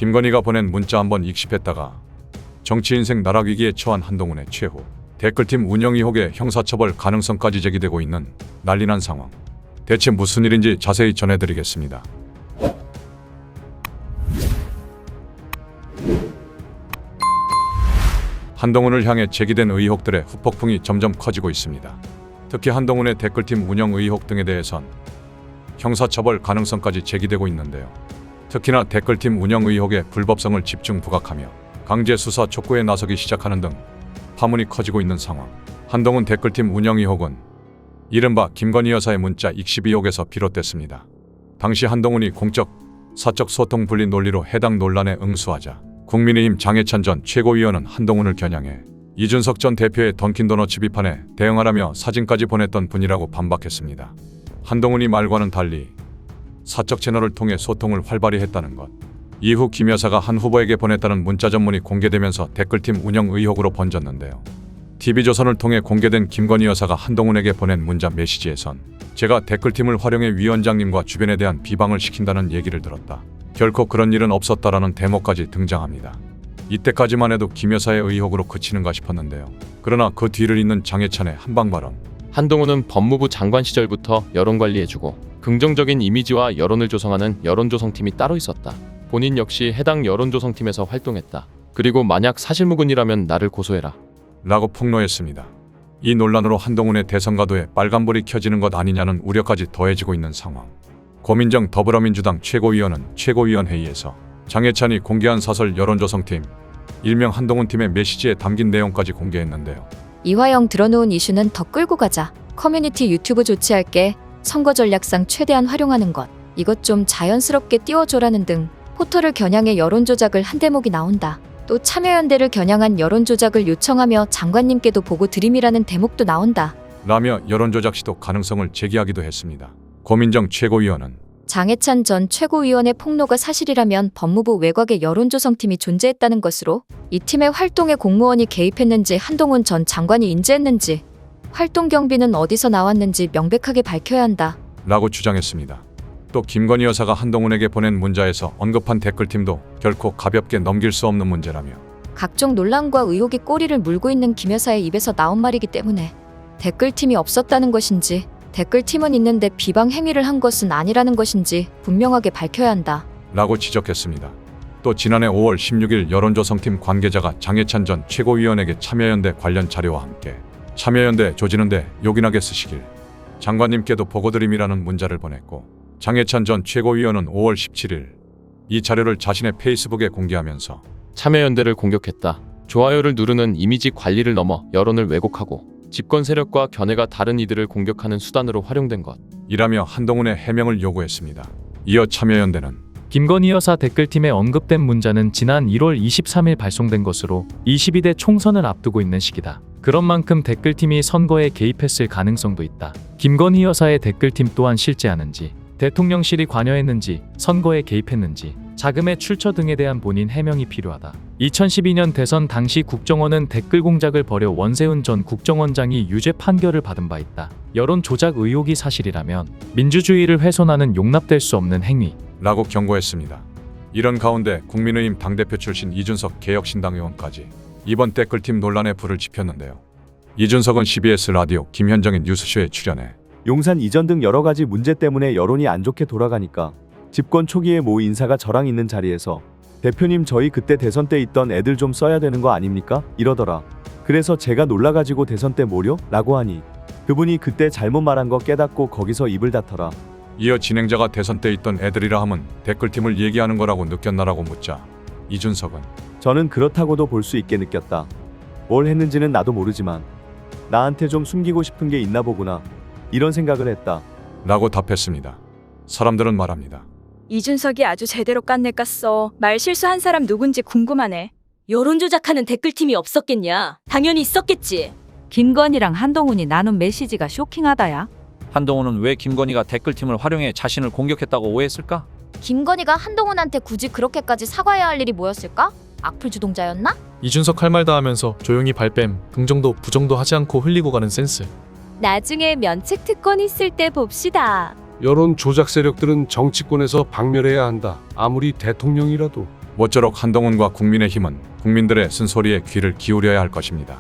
김건희가 보낸 문자 한번 익십했다가 정치 인생 나락 위기에 처한 한동훈의 최후 댓글팀 운영 의혹의 형사처벌 가능성까지 제기되고 있는 난리난 상황. 대체 무슨 일인지 자세히 전해드리겠습니다. 한동훈을 향해 제기된 의혹들의 후폭풍이 점점 커지고 있습니다. 특히 한동훈의 댓글팀 운영 의혹 등에 대해선 형사처벌 가능성까지 제기되고 있는데요. 특히나 댓글팀 운영 의혹의 불법성을 집중 부각하며 강제 수사 촉구에 나서기 시작하는 등 파문이 커지고 있는 상황. 한동훈 댓글팀 운영 의혹은 이른바 김건희 여사의 문자 익십 의혹에서 비롯됐습니다. 당시 한동훈이 공적, 사적 소통 분리 논리로 해당 논란에 응수하자 국민의힘 장해찬 전 최고위원은 한동훈을 겨냥해 이준석 전 대표의 던킨도너츠 비판에 대응하라며 사진까지 보냈던 분이라고 반박했습니다. 한동훈이 말과는 달리 사적 채널을 통해 소통을 활발히 했다는 것. 이후 김 여사가 한 후보에게 보냈다는 문자 전문이 공개되면서 댓글팀 운영 의혹으로 번졌는데요. TV조선을 통해 공개된 김건희 여사가 한동훈에게 보낸 문자 메시지에선 제가 댓글팀을 활용해 위원장님과 주변에 대한 비방을 시킨다는 얘기를 들었다. 결코 그런 일은 없었다라는 대목까지 등장합니다. 이때까지만 해도 김 여사의 의혹으로 그치는가 싶었는데요. 그러나 그 뒤를 잇는 장해찬의 한방 발언. 한동훈은 법무부 장관 시절부터 여론 관리해주고 긍정적인 이미지와 여론을 조성하는 여론조성팀이 따로 있었다. 본인 역시 해당 여론조성팀에서 활동했다. 그리고 만약 사실무근이라면 나를 고소해라. 라고 폭로했습니다. 이 논란으로 한동훈의 대선 가도에 빨간불이 켜지는 것 아니냐는 우려까지 더해지고 있는 상황. 고민정 더불어민주당 최고위원은 최고위원 회의에서 장해찬이 공개한 사설 여론조성팀, 일명 한동훈팀의 메시지에 담긴 내용까지 공개했는데요. 이화영 들어놓은 이슈는 더 끌고 가자. 커뮤니티 유튜브 조치할게. 선거 전략상 최대한 활용하는 것. 이것 좀 자연스럽게 띄워줘라는 등 포털을 겨냥해 여론조작을 한 대목이 나온다. 또 참여연대를 겨냥한 여론조작을 요청하며 장관님께도 보고 드림이라는 대목도 나온다. 라며 여론조작 시도 가능성을 제기하기도 했습니다. 고민정 최고위원은 장해찬 전 최고위원의 폭로가 사실이라면 법무부 외곽에 여론조성팀이 존재했다는 것으로 이 팀의 활동에 공무원이 개입했는지 한동훈 전 장관이 인지했는지 활동 경비는 어디서 나왔는지 명백하게 밝혀야 한다. 라고 주장했습니다. 또 김건희 여사가 한동훈에게 보낸 문자에서 언급한 댓글팀도 결코 가볍게 넘길 수 없는 문제라며 각종 논란과 의혹이 꼬리를 물고 있는 김 여사의 입에서 나온 말이기 때문에 댓글팀이 없었다는 것인지 댓글팀은 있는데 비방 행위를 한 것은 아니라는 것인지 분명하게 밝혀야 한다. 라고 지적했습니다. 또 지난해 5월 16일 여론조성팀 관계자가 장해찬 전 최고위원에게 참여연대 관련 자료와 함께 참여연대 조지는데 요긴하게 쓰시길 장관님께도 보고드림이라는 문자를 보냈고 장해찬 전 최고위원은 5월 17일 이 자료를 자신의 페이스북에 공개하면서 참여연대를 공격했다. 좋아요를 누르는 이미지 관리를 넘어 여론을 왜곡하고 집권 세력과 견해가 다른 이들을 공격하는 수단으로 활용된 것. 이라며 한동훈의 해명을 요구했습니다. 이어 참여연대는 김건희 여사 댓글팀에 언급된 문자는 지난 1월 23일 발송된 것으로 22대 총선을 앞두고 있는 시기다. 그런 만큼 댓글팀이 선거에 개입했을 가능성도 있다. 김건희 여사의 댓글팀 또한 실제하는지, 대통령실이 관여했는지, 선거에 개입했는지, 자금의 출처 등에 대한 본인 해명이 필요하다. 2012년 대선 당시 국정원은 댓글 공작을 벌여 원세훈 전 국정원장이 유죄 판결을 받은 바 있다. 여론 조작 의혹이 사실이라면 민주주의를 훼손하는 용납될 수 없는 행위. 라고 경고했습니다. 이런 가운데 국민의힘 당대표 출신 이준석 개혁신당 의원까지 이번 댓글팀 논란에 불을 지폈는데요. 이준석은 CBS 라디오 김현정의 뉴스쇼에 출연해 용산 이전 등 여러 가지 문제 때문에 여론이 안 좋게 돌아가니까 집권 초기에 모 인사가 저랑 있는 자리에서 대표님 저희 그때 대선 때 있던 애들 좀 써야 되는 거 아닙니까? 이러더라. 그래서 제가 놀라가지고 대선 때 뭐려? 라고 하니 그분이 그때 잘못 말한 거 깨닫고 거기서 입을 닫더라. 이어 진행자가 대선 때 있던 애들이라 함은 댓글팀을 얘기하는 거라고 느꼈나라고 묻자 이준석은 저는 그렇다고도 볼 수 있게 느꼈다. 뭘 했는지는 나도 모르지만 나한테 좀 숨기고 싶은 게 있나 보구나. 이런 생각을 했다. 라고 답했습니다. 사람들은 말합니다. 이준석이 아주 제대로 깠네 깠어. 말 실수한 사람 누군지 궁금하네. 여론 조작하는 댓글팀이 없었겠냐? 당연히 있었겠지. 김건희랑 한동훈이 나눈 메시지가 쇼킹하다야. 한동훈은 왜 김건희가 댓글팀을 활용해 자신을 공격했다고 오해했을까? 김건희가 한동훈한테 굳이 그렇게까지 사과해야 할 일이 뭐였을까? 악플 주동자였나? 이준석 할 말 다 하면서 조용히 발뺌, 긍정도 부정도 하지 않고 흘리고 가는 센스. 나중에 면책 특권 있을 때 봅시다. 여론 조작 세력들은 정치권에서 박멸해야 한다. 아무리 대통령이라도. 모쪼록 한동훈과 국민의힘은 국민들의 쓴소리에 귀를 기울여야 할 것입니다.